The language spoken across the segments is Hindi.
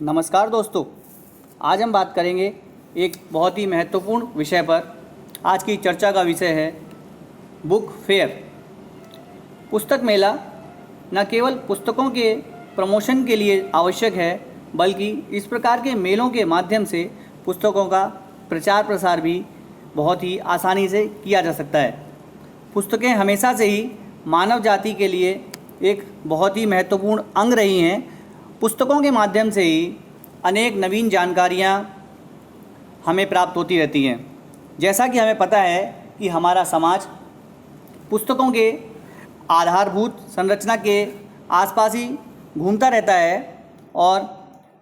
नमस्कार दोस्तों, आज हम बात करेंगे एक बहुत ही महत्वपूर्ण विषय पर। आज की चर्चा का विषय है बुक फेयर। पुस्तक मेला न केवल पुस्तकों के प्रमोशन के लिए आवश्यक है, बल्कि इस प्रकार के मेलों के माध्यम से पुस्तकों का प्रचार प्रसार भी बहुत ही आसानी से किया जा सकता है। पुस्तकें हमेशा से ही मानव जाति के लिए एक बहुत ही महत्वपूर्ण अंग रही हैं। पुस्तकों के माध्यम से ही अनेक नवीन जानकारियाँ हमें प्राप्त होती रहती हैं। जैसा कि हमें पता है कि हमारा समाज पुस्तकों के आधारभूत संरचना के आसपास ही घूमता रहता है और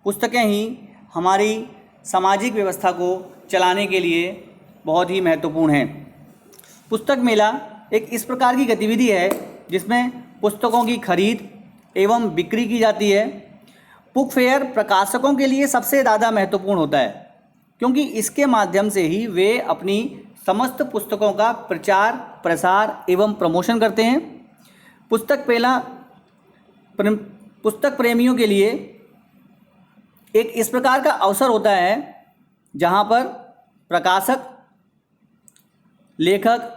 पुस्तकें ही हमारी सामाजिक व्यवस्था को चलाने के लिए बहुत ही महत्वपूर्ण हैं। पुस्तक मेला एक इस प्रकार की गतिविधि है जिसमें पुस्तकों की खरीद एवं बिक्री की जाती है। बुक फेयर प्रकाशकों के लिए सबसे ज़्यादा महत्वपूर्ण होता है, क्योंकि इसके माध्यम से ही वे अपनी समस्त पुस्तकों का प्रचार प्रसार एवं प्रमोशन करते हैं। पुस्तक प्रेमियों के लिए एक इस प्रकार का अवसर होता है जहां पर प्रकाशक, लेखक,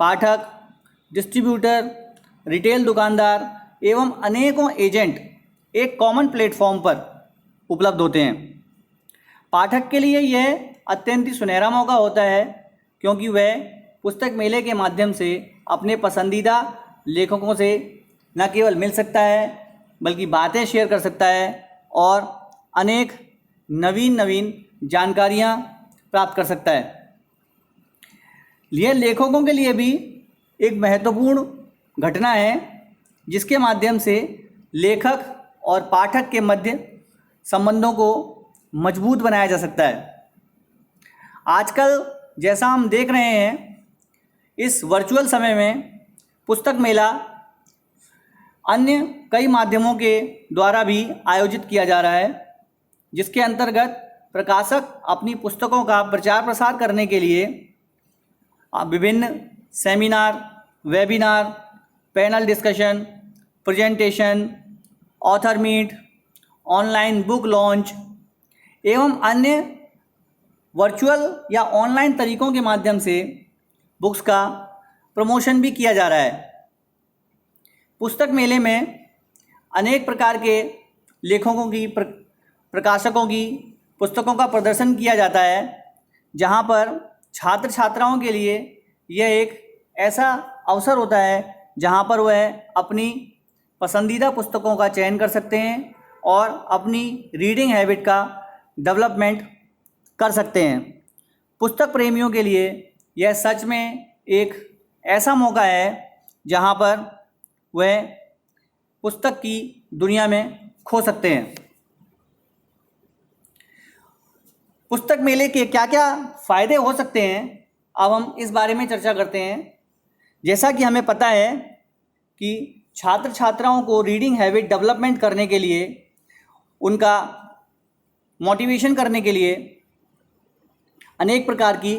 पाठक, डिस्ट्रीब्यूटर, रिटेल दुकानदार एवं अनेकों एजेंट एक कॉमन प्लेटफॉर्म पर उपलब्ध होते हैं। पाठक के लिए यह अत्यंत ही सुनहरा मौका होता है, क्योंकि वह पुस्तक मेले के माध्यम से अपने पसंदीदा लेखकों से न केवल मिल सकता है, बल्कि बातें शेयर कर सकता है और अनेक नवीन जानकारियाँ प्राप्त कर सकता है। यह लेखकों के लिए भी एक महत्वपूर्ण घटना है, जिसके माध्यम से लेखक और पाठक के मध्य संबंधों को मजबूत बनाया जा सकता है। आजकल जैसा हम देख रहे हैं, इस वर्चुअल समय में पुस्तक मेला अन्य कई माध्यमों के द्वारा भी आयोजित किया जा रहा है, जिसके अंतर्गत प्रकाशक अपनी पुस्तकों का प्रचार प्रसार करने के लिए विभिन्न seminar, webinar, panel discussion, presentation, author meet, online book launch एवं अन्य वर्चुअल या ऑनलाइन तरीकों के माध्यम से बुक्स का प्रमोशन भी किया जा रहा है। पुस्तक मेले में अनेक प्रकार के लेखकों की, प्रकाशकों की पुस्तकों का प्रदर्शन किया जाता है, जहां पर छात्र छात्राओं के लिए यह एक ऐसा अवसर होता है जहां पर वह अपनी पसंदीदा पुस्तकों का चयन कर सकते हैं और अपनी रीडिंग हैबिट का डेवलपमेंट कर सकते हैं। पुस्तक प्रेमियों के लिए यह सच में एक ऐसा मौका है जहां पर वह पुस्तक की दुनिया में खो सकते हैं। पुस्तक मेले के क्या क्या फ़ायदे हो सकते हैं, अब हम इस बारे में चर्चा करते हैं। जैसा कि हमें पता है कि छात्र छात्राओं को रीडिंग हैबिट डेवलपमेंट करने के लिए, उनका मोटिवेशन करने के लिए अनेक प्रकार की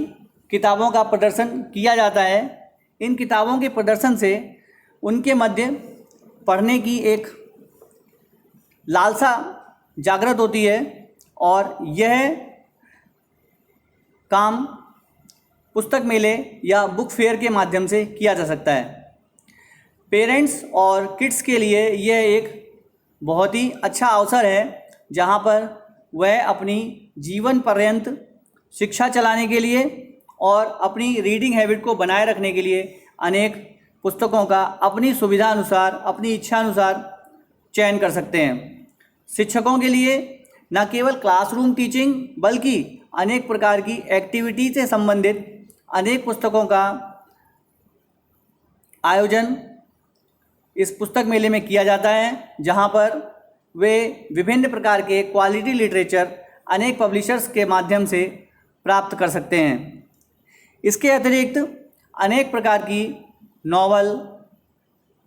किताबों का प्रदर्शन किया जाता है। इन किताबों के प्रदर्शन से उनके मध्य पढ़ने की एक लालसा जागृत होती है और यह काम पुस्तक मेले या बुक फेयर के माध्यम से किया जा सकता है। पेरेंट्स और किड्स के लिए यह एक बहुत ही अच्छा अवसर है, जहां पर वह अपनी जीवन पर्यंत शिक्षा चलाने के लिए और अपनी रीडिंग हैबिट को बनाए रखने के लिए अनेक पुस्तकों का अपनी सुविधा अनुसार, अपनी इच्छा अनुसार चयन कर सकते हैं। शिक्षकों के लिए न केवल क्लासरूम टीचिंग, बल्कि अनेक प्रकार की एक्टिविटी से संबंधित अनेक पुस्तकों का आयोजन इस पुस्तक मेले में किया जाता है, जहां पर वे विभिन्न प्रकार के क्वालिटी लिटरेचर अनेक पब्लिशर्स के माध्यम से प्राप्त कर सकते हैं। इसके अतिरिक्त अनेक प्रकार की novel,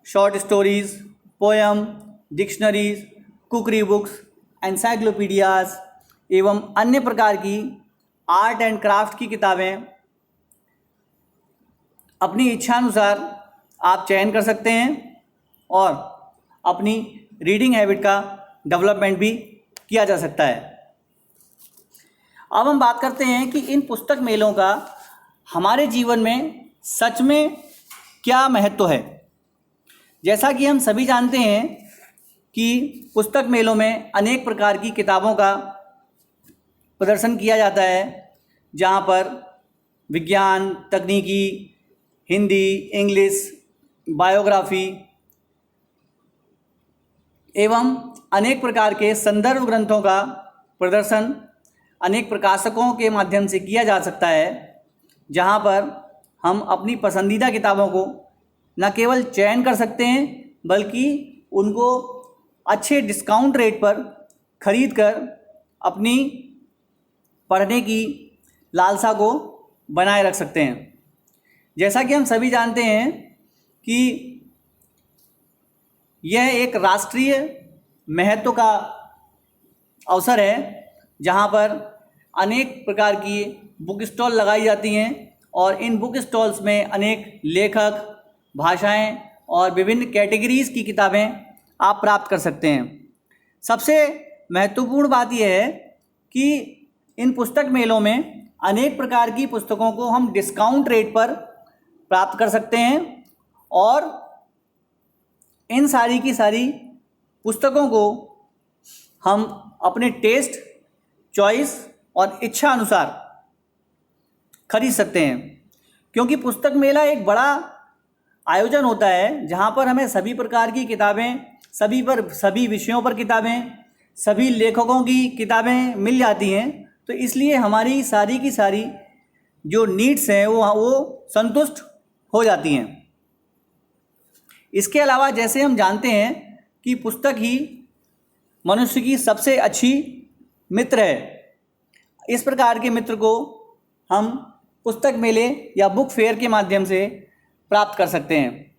short stories, poem, dictionaries, cookery books, encyclopedias एवं अन्य प्रकार की आर्ट एंड क्राफ्ट की किताबें अपनी इच्छानुसार आप चयन कर सकते हैं और अपनी रीडिंग हैबिट का डेवलपमेंट भी किया जा सकता है। अब हम बात करते हैं कि इन पुस्तक मेलों का हमारे जीवन में सच में क्या महत्व है। जैसा कि हम सभी जानते हैं कि पुस्तक मेलों में अनेक प्रकार की किताबों का प्रदर्शन किया जाता है, जहाँ पर विज्ञान, तकनीकी, हिंदी, इंग्लिश, बायोग्राफी एवं अनेक प्रकार के संदर्भ ग्रंथों का प्रदर्शन अनेक प्रकाशकों के माध्यम से किया जा सकता है, जहाँ पर हम अपनी पसंदीदा किताबों को न केवल चयन कर सकते हैं बल्कि उनको अच्छे डिस्काउंट रेट पर खरीद कर अपनी पढ़ने की लालसा को बनाए रख सकते हैं। जैसा कि हम सभी जानते हैं कि यह एक राष्ट्रीय महत्व का अवसर है, जहाँ पर अनेक प्रकार की बुक स्टॉल लगाई जाती हैं और इन बुक स्टॉल्स में अनेक लेखक, भाषाएं और विभिन्न कैटेगरीज़ की किताबें आप प्राप्त कर सकते हैं। सबसे महत्वपूर्ण बात यह है कि इन पुस्तक मेलों में अनेक प्रकार की पुस्तकों को हम डिस्काउंट रेट पर प्राप्त कर सकते हैं और इन सारी की सारी पुस्तकों को हम अपने टेस्ट, चॉइस और इच्छा अनुसार खरीद सकते हैं। क्योंकि पुस्तक मेला एक बड़ा आयोजन होता है जहाँ पर हमें सभी प्रकार की किताबें, सभी विषयों पर किताबें, सभी लेखकों की किताबें मिल जाती हैं। तो इसलिए हमारी सारी की सारी जो नीड्स हैं वो संतुष्ट हो जाती हैं। इसके अलावा जैसे हम जानते हैं कि पुस्तक ही मनुष्य की सबसे अच्छी मित्र है। इस प्रकार के मित्र को हम पुस्तक मेले या बुक फेयर के माध्यम से प्राप्त कर सकते हैं,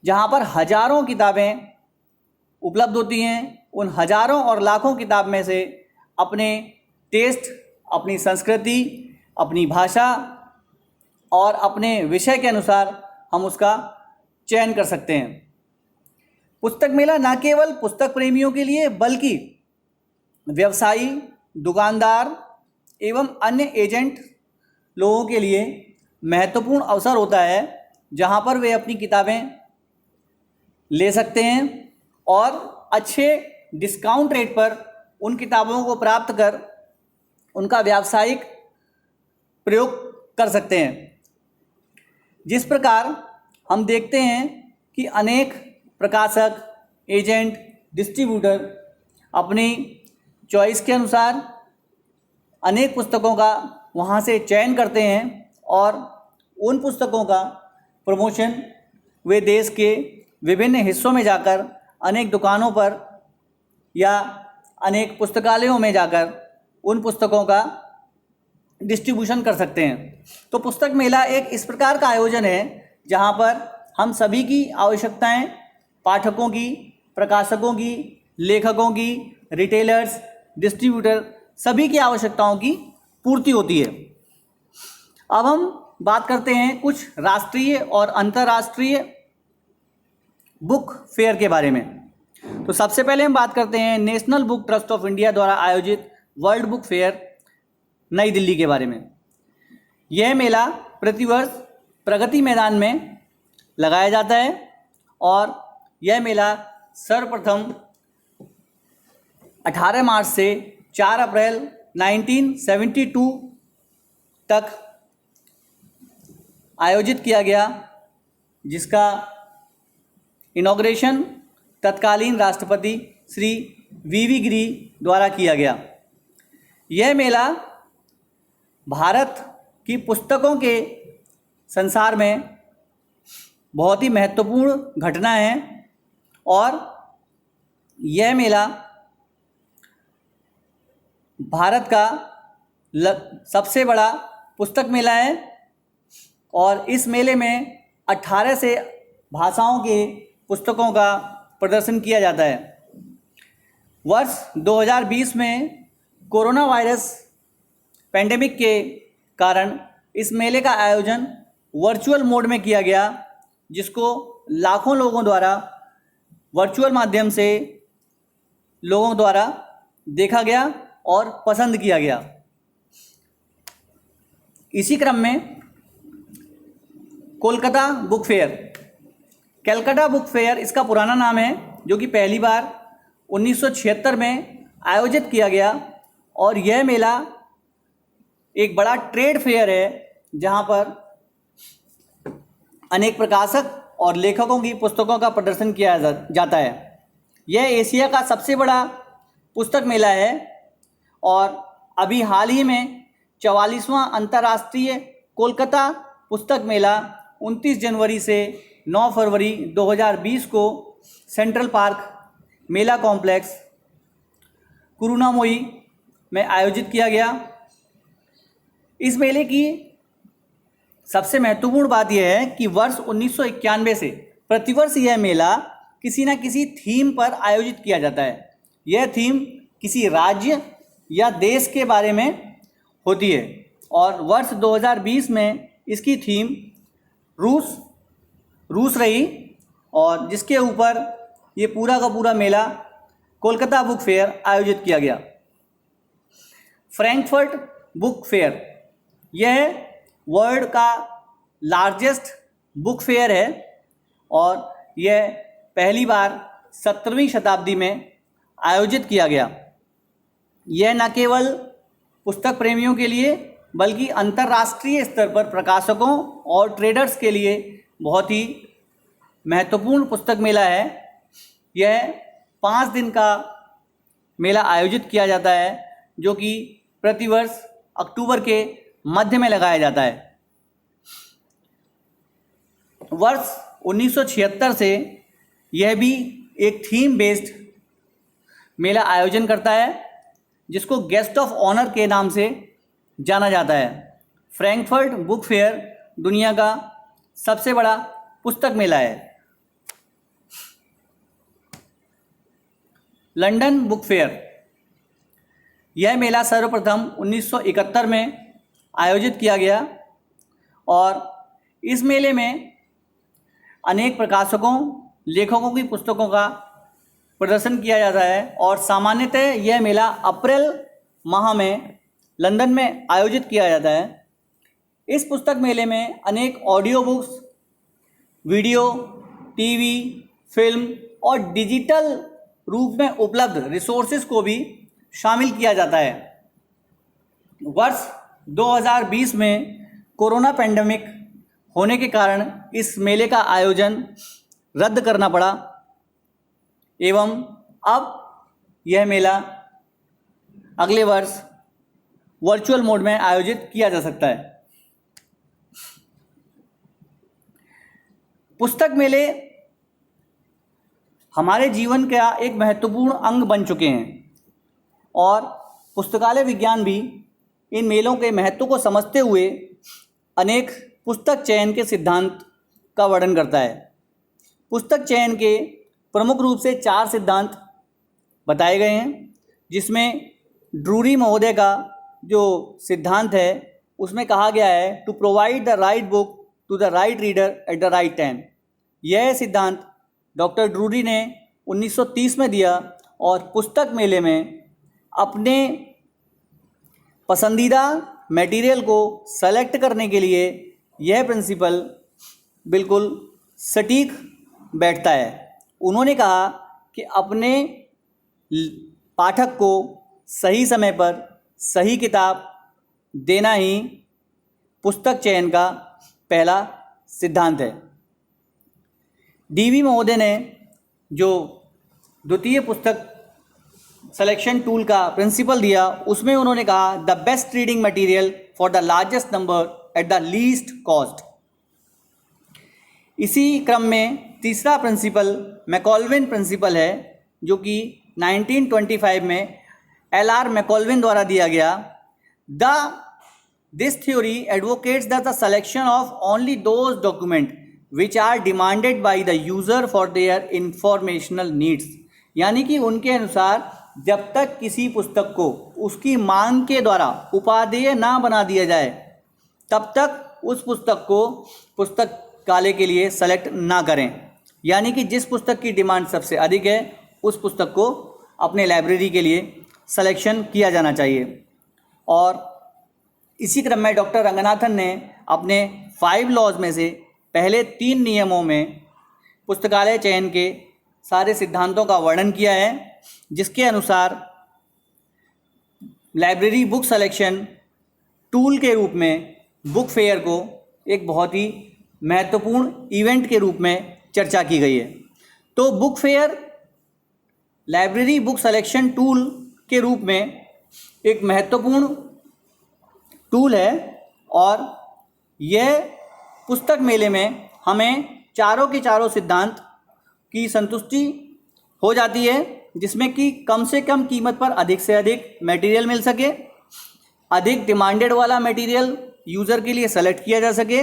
जहाँ पर हजारों किताबें उपलब्ध होती हैं। उन हजारों और लाखों किताब में से अपने टेस्ट, अपनी संस्कृति, अपनी भाषा और अपने विषय के अनुसार हम उसका चयन कर सकते हैं। पुस्तक मेला न केवल पुस्तक प्रेमियों के लिए बल्कि व्यवसायी, दुकानदार एवं अन्य एजेंट लोगों के लिए महत्वपूर्ण अवसर होता है, जहाँ पर वे अपनी किताबें ले सकते हैं और अच्छे डिस्काउंट रेट पर उन किताबों को प्राप्त कर उनका व्यावसायिक प्रयोग कर सकते हैं। जिस प्रकार हम देखते हैं कि अनेक प्रकाशक, एजेंट, डिस्ट्रीब्यूटर अपनी चॉइस के अनुसार अनेक पुस्तकों का वहाँ से चयन करते हैं और उन पुस्तकों का प्रमोशन वे देश के विभिन्न हिस्सों में जाकर अनेक दुकानों पर या अनेक पुस्तकालयों में जाकर उन पुस्तकों का डिस्ट्रीब्यूशन कर सकते हैं। तो पुस्तक मेला एक इस प्रकार का आयोजन है जहाँ पर हम सभी की आवश्यकताएं, पाठकों की, प्रकाशकों की, लेखकों की, रिटेलर्स, डिस्ट्रीब्यूटर सभी की आवश्यकताओं की पूर्ति होती है। अब हम बात करते हैं कुछ राष्ट्रीय और अंतर्राष्ट्रीय बुक फेयर के बारे में। तो सबसे पहले हम बात करते हैं national book trust of India द्वारा आयोजित वर्ल्ड बुक फेयर नई दिल्ली के बारे में। यह मेला प्रतिवर्ष प्रगति मैदान में लगाया जाता है और यह मेला सर्वप्रथम 18 मार्च से 4 अप्रैल 1972 तक आयोजित किया गया, जिसका इनॉग्रेशन तत्कालीन राष्ट्रपति श्री वी गिरी द्वारा किया गया। यह मेला भारत की पुस्तकों के संसार में बहुत ही महत्वपूर्ण घटना है और यह मेला भारत का सबसे बड़ा पुस्तक मेला है और इस मेले में 18 से भाषाओं के पुस्तकों का प्रदर्शन किया जाता है। वर्ष 2020 में कोरोना वायरस पेंडेमिक के कारण इस मेले का आयोजन वर्चुअल मोड में किया गया, जिसको लाखों लोगों द्वारा वर्चुअल माध्यम से लोगों द्वारा देखा गया और पसंद किया गया। इसी क्रम में Kolkata book fair, Calcutta book fair इसका पुराना नाम है, जो कि पहली बार 1976 में आयोजित किया गया। और यह मेला एक बड़ा ट्रेड फेयर है जहां पर अनेक प्रकाशक और लेखकों की पुस्तकों का प्रदर्शन किया जाता है। यह एशिया का सबसे बड़ा पुस्तक मेला है और अभी हाल ही में 44वां अंतर्राष्ट्रीय कोलकाता पुस्तक मेला 29 जनवरी से 9 फरवरी 2020 को सेंट्रल पार्क मेला कॉम्प्लेक्स कुरुनामोई में आयोजित किया गया। इस मेले की सबसे महत्वपूर्ण बात यह है कि वर्ष 1991 से प्रतिवर्ष यह मेला किसी न किसी थीम पर आयोजित किया जाता है। यह थीम किसी राज्य या देश के बारे में होती है और वर्ष 2020 में इसकी थीम रूस रही और जिसके ऊपर ये पूरा का पूरा मेला कोलकाता बुक फेयर आयोजित किया गया। फ्रैंकफर्ट बुक फेयर, यह वर्ल्ड का लार्जेस्ट बुक फेयर है और यह पहली बार 17वीं शताब्दी में आयोजित किया गया। यह न केवल पुस्तक प्रेमियों के लिए बल्कि अंतर्राष्ट्रीय स्तर पर प्रकाशकों और ट्रेडर्स के लिए बहुत ही महत्वपूर्ण पुस्तक मेला है। यह 5 दिन का मेला आयोजित किया जाता है जो कि प्रतिवर्ष अक्टूबर के मध्य में लगाया जाता है। वर्ष 1976 से यह भी एक थीम बेस्ड मेला आयोजन करता है जिसको गेस्ट ऑफ ऑनर के नाम से जाना जाता है। फ्रैंकफर्ट बुक फेयर दुनिया का सबसे बड़ा पुस्तक मेला है। लंदन बुक फेयर, यह मेला सर्वप्रथम 1971 में आयोजित किया गया और इस मेले में अनेक प्रकाशकों लेखकों की पुस्तकों का प्रदर्शन किया जाता है और सामान्यतः यह मेला अप्रैल माह में लंदन में आयोजित किया जाता है। इस पुस्तक मेले में अनेक audio books, video, TV, film और डिजिटल रूप में उपलब्ध रिसोर्सेज को भी शामिल किया जाता है। वर्ष 2020 में कोरोना पैंडेमिक होने के कारण इस मेले का आयोजन रद्द करना पड़ा एवं अब यह मेला अगले वर्ष वर्चुअल मोड में आयोजित किया जा सकता है। पुस्तक मेले हमारे जीवन का एक महत्वपूर्ण अंग बन चुके हैं और पुस्तकालय विज्ञान भी इन मेलों के महत्व को समझते हुए अनेक पुस्तक चयन के सिद्धांत का वर्णन करता है। पुस्तक चयन के प्रमुख रूप से 4 सिद्धांत बताए गए हैं जिसमें ड्रूरी महोदय का जो सिद्धांत है उसमें कहा गया है to provide the right book to the right reader at the right time. यह सिद्धांत डॉक्टर ड्रूरी ने 1930 में दिया और पुस्तक मेले में अपने पसंदीदा मटेरियल को सेलेक्ट करने के लिए यह प्रिंसिपल बिल्कुल सटीक बैठता है। उन्होंने कहा कि अपने पाठक को सही समय पर सही किताब देना ही पुस्तक चयन का पहला सिद्धांत है। डीवी महोदय ने जो द्वितीय पुस्तक सिलेक्शन टूल का प्रिंसिपल दिया उसमें उन्होंने कहा the best reading material for the largest number at the least cost. इसी क्रम में तीसरा प्रिंसिपल मैकॉल्विन प्रिंसिपल है जो कि 1925 में LR मैकॉल्विन द्वारा दिया गया। This theory advocates the selection of only those documents which are demanded by the user for their informational needs। यानी कि उनके अनुसार जब तक किसी पुस्तक को उसकी मांग के द्वारा उपादेय ना बना दिया जाए तब तक उस पुस्तक को पुस्तकालय के लिए सेलेक्ट ना करें। यानी कि जिस पुस्तक की डिमांड सबसे अधिक है उस पुस्तक को अपने लाइब्रेरी के लिए सिलेक्शन किया जाना चाहिए। और इसी क्रम में डॉक्टर रंगनाथन ने अपने 5 लॉज में से पहले 3 नियमों में पुस्तकालय चयन के सारे सिद्धांतों का वर्णन किया है, जिसके अनुसार लाइब्रेरी बुक सिलेक्शन टूल के रूप में बुक फेयर को एक बहुत ही महत्वपूर्ण इवेंट के रूप में चर्चा की गई है। तो book fair library book selection tool के रूप में एक महत्वपूर्ण टूल है और यह पुस्तक मेले में हमें चारों के चारों सिद्धांत की संतुष्टि हो जाती है, जिसमें कि कम से कम कीमत पर अधिक से अधिक मटेरियल मिल सके, अधिक डिमांडेड वाला मटेरियल यूज़र के लिए सेलेक्ट किया जा सके,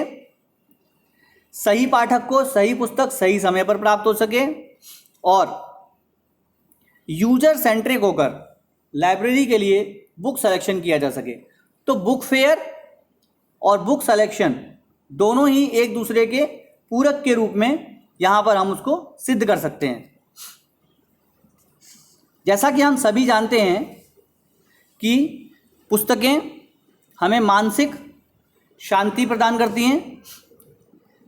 सही पाठक को सही पुस्तक सही समय पर प्राप्त हो सके और यूजर सेंट्रिक होकर लाइब्रेरी के लिए बुक सिलेक्शन किया जा सके। तो बुक फेयर और बुक सिलेक्शन दोनों ही एक दूसरे के पूरक के रूप में यहाँ पर हम उसको सिद्ध कर सकते हैं। जैसा कि हम सभी जानते हैं कि पुस्तकें हमें मानसिक शांति प्रदान करती हैं,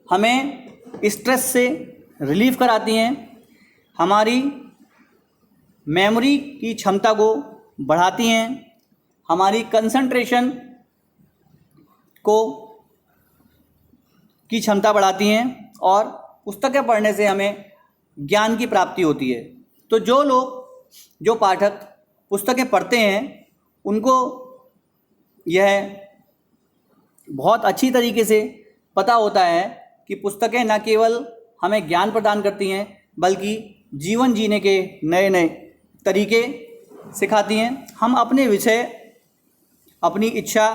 हमें स्ट्रेस से रिलीफ कराती हैं, हमारी मेमोरी की क्षमता को बढ़ाती हैं, हमारी कंसंट्रेशन की क्षमता बढ़ाती हैं और पुस्तकें पढ़ने से हमें ज्ञान की प्राप्ति होती है। तो जो पाठक पुस्तकें पढ़ते हैं उनको यह बहुत अच्छी तरीके से पता होता है कि पुस्तकें न केवल हमें ज्ञान प्रदान करती हैं बल्कि जीवन जीने के नए नए तरीके सिखाती हैं। हम अपने विषय, अपनी इच्छा,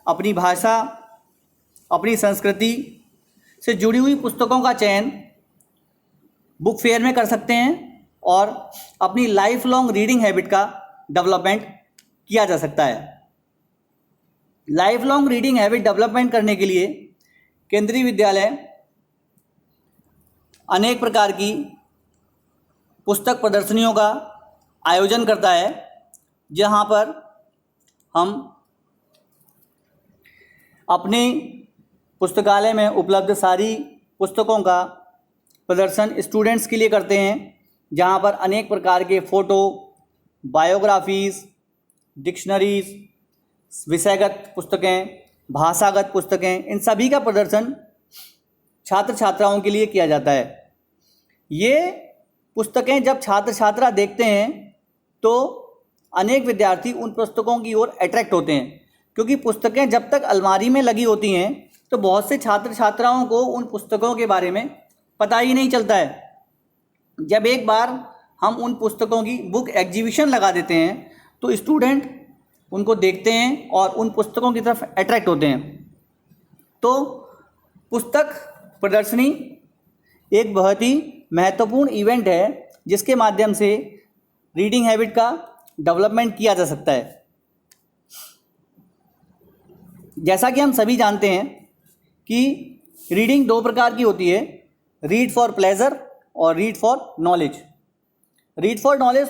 अपनी भाषा, अपनी संस्कृति से जुड़ी हुई पुस्तकों का चयन बुक फेयर में कर सकते हैं और अपनी लाइफ लॉन्ग रीडिंग हैबिट का डेवलपमेंट किया जा सकता है। Life long reading habit development करने के लिए केंद्रीय विद्यालय अनेक प्रकार की पुस्तक प्रदर्शनियों का आयोजन करता है, जहां पर हम अपने पुस्तकालय में उपलब्ध सारी पुस्तकों का प्रदर्शन स्टूडेंट्स के लिए करते हैं, जहां पर अनेक प्रकार के फ़ोटो, बायोग्राफीज़, डिक्शनरीज़, विषयगत पुस्तकें, भाषागत पुस्तकें, इन सभी का प्रदर्शन छात्र छात्राओं के लिए किया जाता है। ये पुस्तकें जब छात्र छात्रा देखते हैं तो अनेक विद्यार्थी उन पुस्तकों की ओर अट्रैक्ट होते हैं, क्योंकि पुस्तकें जब तक अलमारी में लगी होती हैं तो बहुत से छात्र छात्राओं को उन पुस्तकों के बारे में पता ही नहीं चलता है। जब एक बार हम उन पुस्तकों की बुक एग्जीबिशन लगा देते हैं तो स्टूडेंट उनको देखते हैं और उन पुस्तकों की तरफ अट्रैक्ट होते हैं। तो पुस्तक प्रदर्शनी एक बहुत ही महत्वपूर्ण इवेंट है जिसके माध्यम से रीडिंग हैबिट का डेवलपमेंट किया जा सकता है। जैसा कि हम सभी जानते हैं कि रीडिंग 2 प्रकार की होती है, रीड फॉर प्लेजर और read for knowledge. Read for knowledge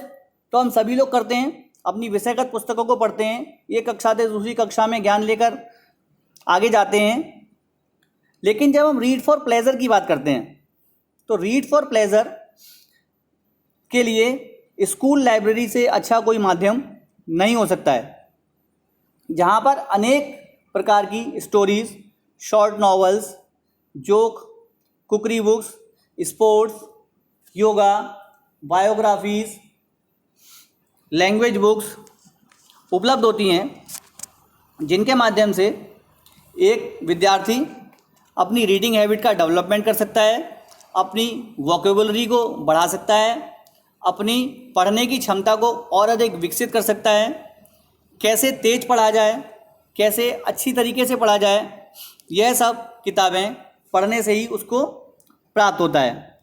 तो हम सभी लोग करते हैं, अपनी विषयगत पुस्तकों को पढ़ते हैं, एक कक्षा से दूसरी कक्षा में ज्ञान लेकर आगे जाते हैं। लेकिन जब हम रीड फॉर प्लेजर की बात करते हैं तो रीड फॉर प्लेजर के लिए स्कूल लाइब्रेरी से अच्छा कोई माध्यम नहीं हो सकता है, जहाँ पर अनेक प्रकार की stories, short novels, joke, cookery books, sports, yoga, biographies, language books उपलब्ध होती हैं, जिनके माध्यम से एक विद्यार्थी अपनी रीडिंग हैबिट का डेवलपमेंट कर सकता है, अपनी वोकेबुलरी को बढ़ा सकता है, अपनी पढ़ने की क्षमता को और अधिक विकसित कर सकता है। कैसे तेज पढ़ा जाए, कैसे अच्छी तरीके से पढ़ा जाए, यह सब किताबें पढ़ने से ही उसको प्राप्त होता है।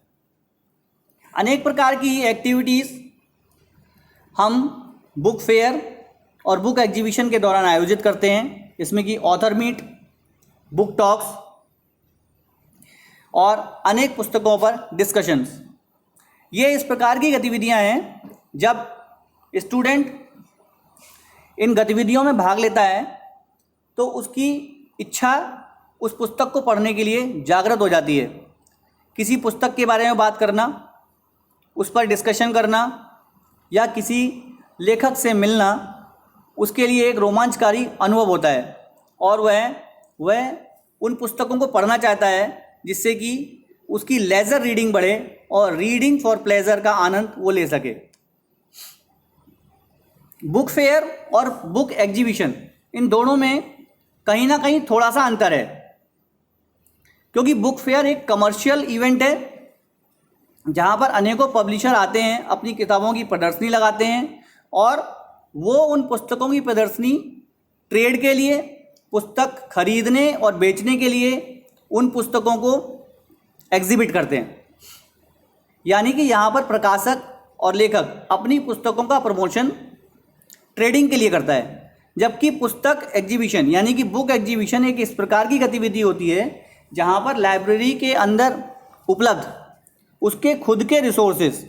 अनेक प्रकार की एक्टिविटीज़ हम बुक फेयर और बुक एग्जीबिशन के दौरान आयोजित करते हैं, इसमें कि ऑथर मीट, बुक टॉक्स और अनेक पुस्तकों पर डिस्कशंस। ये इस प्रकार की गतिविधियां हैं जब स्टूडेंट इन गतिविधियों में भाग लेता है तो उसकी इच्छा उस पुस्तक को पढ़ने के लिए जागृत हो जाती है। किसी पुस्तक के बारे में बात करना, उस पर डिस्कशन करना या किसी लेखक से मिलना उसके लिए एक रोमांचकारी अनुभव होता है और वह उन पुस्तकों को पढ़ना चाहता है जिससे कि उसकी लेजर रीडिंग बढ़े और रीडिंग फॉर प्लेजर का आनंद वो ले सके। बुक फेयर और बुक एग्जीबिशन, इन दोनों में कहीं ना कहीं थोड़ा सा अंतर है, क्योंकि बुक फेयर एक कमर्शियल इवेंट है जहाँ पर अनेकों पब्लिशर आते हैं, अपनी किताबों की प्रदर्शनी लगाते हैं और वो उन पुस्तकों की प्रदर्शनी ट्रेड के लिए, पुस्तक खरीदने और बेचने के लिए उन पुस्तकों को एग्जिबिट करते हैं। यानी कि यहाँ पर प्रकाशक और लेखक अपनी पुस्तकों का प्रमोशन ट्रेडिंग के लिए करता है, जबकि पुस्तक एग्जीबिशन यानी कि बुक एग्जीबिशन एक इस प्रकार की गतिविधि होती है जहाँ पर लाइब्रेरी के अंदर उपलब्ध उसके खुद के रिसोर्सेज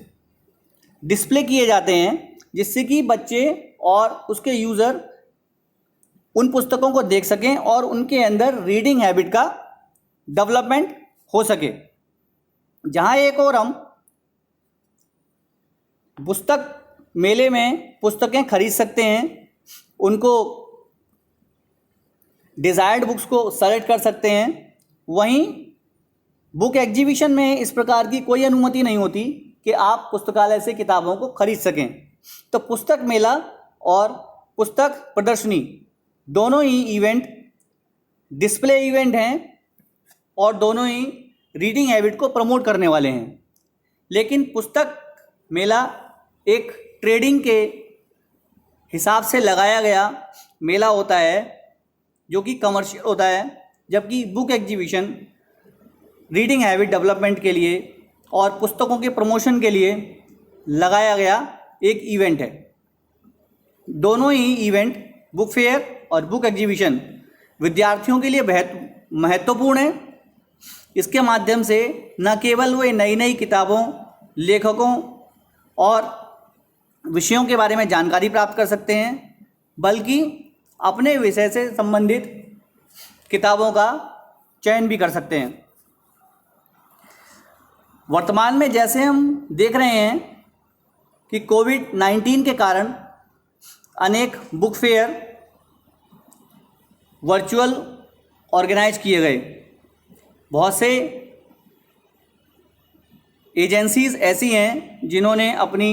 डिस्प्ले किए जाते हैं, जिससे कि बच्चे और उसके यूज़र उन पुस्तकों को देख सकें और उनके अंदर रीडिंग हैबिट का डेवलपमेंट हो सके। जहाँ एक और हम पुस्तक मेले में पुस्तकें खरीद सकते हैं, उनको डिज़ायर्ड बुक्स को सेलेक्ट कर सकते हैं, वहीं बुक एग्जीबिशन में इस प्रकार की कोई अनुमति नहीं होती कि आप पुस्तकालय से किताबों को खरीद सकें। तो पुस्तक मेला और पुस्तक प्रदर्शनी दोनों ही इवेंट डिस्प्ले इवेंट हैं और दोनों ही रीडिंग हैबिट को प्रमोट करने वाले हैं। लेकिन पुस्तक मेला एक ट्रेडिंग के हिसाब से लगाया गया मेला होता है जो कि कमर्शियल होता है, जबकि book exhibition reading habit development के लिए और पुस्तकों के प्रमोशन के लिए लगाया गया एक इवेंट है। दोनों ही इवेंट, बुक फेयर और बुक एग्जीबिशन, विद्यार्थियों के लिए बेहद महत्वपूर्ण है। इसके माध्यम से न केवल वे नई नई किताबों, लेखकों और विषयों के बारे में जानकारी प्राप्त कर सकते हैं, बल्कि अपने विषय से संबंधित किताबों का चयन भी कर सकते हैं। वर्तमान में जैसे हम देख रहे हैं कि कोविड-19 के कारण अनेक बुक फेयर वर्चुअल ऑर्गेनाइज किए गए। बहुत से एजेंसीज़ ऐसी हैं जिन्होंने अपनी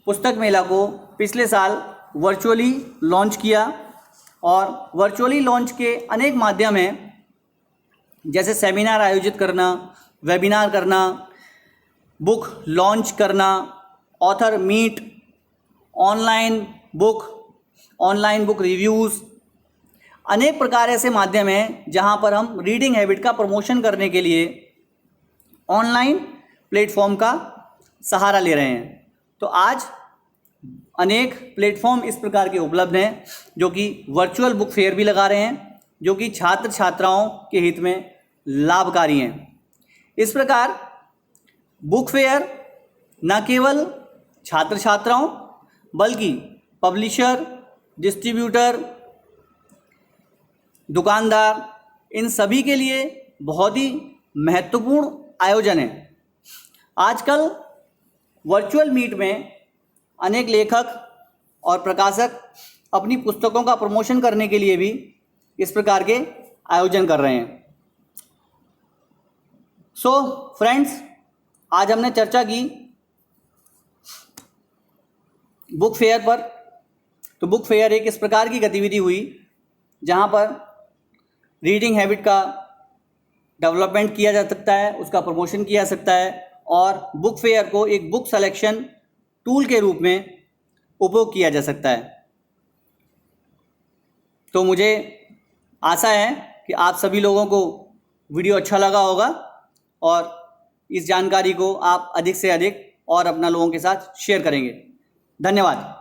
पुस्तक मेला को पिछले साल वर्चुअली लॉन्च किया और वर्चुअली लॉन्च के अनेक माध्यम हैं, जैसे सेमिनार आयोजित करना, वेबिनार करना, बुक लॉन्च करना, author meet, online book reviews. अनेक प्रकार ऐसे माध्यम हैं जहां पर हम रीडिंग हैबिट का प्रमोशन करने के लिए ऑनलाइन प्लेटफॉर्म का सहारा ले रहे हैं। तो आज अनेक प्लेटफॉर्म इस प्रकार के उपलब्ध हैं जो कि वर्चुअल बुक फेयर भी लगा रहे हैं, जो कि छात्र छात्राओं के हित में लाभकारी हैं। इस प्रकार बुक फेयर न केवल छात्र छात्राओं बल्कि पब्लिशर, डिस्ट्रीब्यूटर, दुकानदार, इन सभी के लिए बहुत ही महत्वपूर्ण आयोजन है। आजकल वर्चुअल मीट में अनेक लेखक और प्रकाशक अपनी पुस्तकों का प्रमोशन करने के लिए भी इस प्रकार के आयोजन कर रहे हैं। सो फ्रेंड्स, आज हमने चर्चा की बुक फेयर पर। तो बुक फेयर एक इस प्रकार की गतिविधि हुई जहाँ पर रीडिंग हैबिट का डेवलपमेंट किया जा सकता है, उसका प्रमोशन किया जा सकता है और बुक फेयर को एक बुक सिलेक्शन टूल के रूप में उपयोग किया जा सकता है। तो मुझे आशा है कि आप सभी लोगों को वीडियो अच्छा लगा होगा और इस जानकारी को आप अधिक से अधिक और अपना लोगों के साथ शेयर करेंगे। धन्यवाद।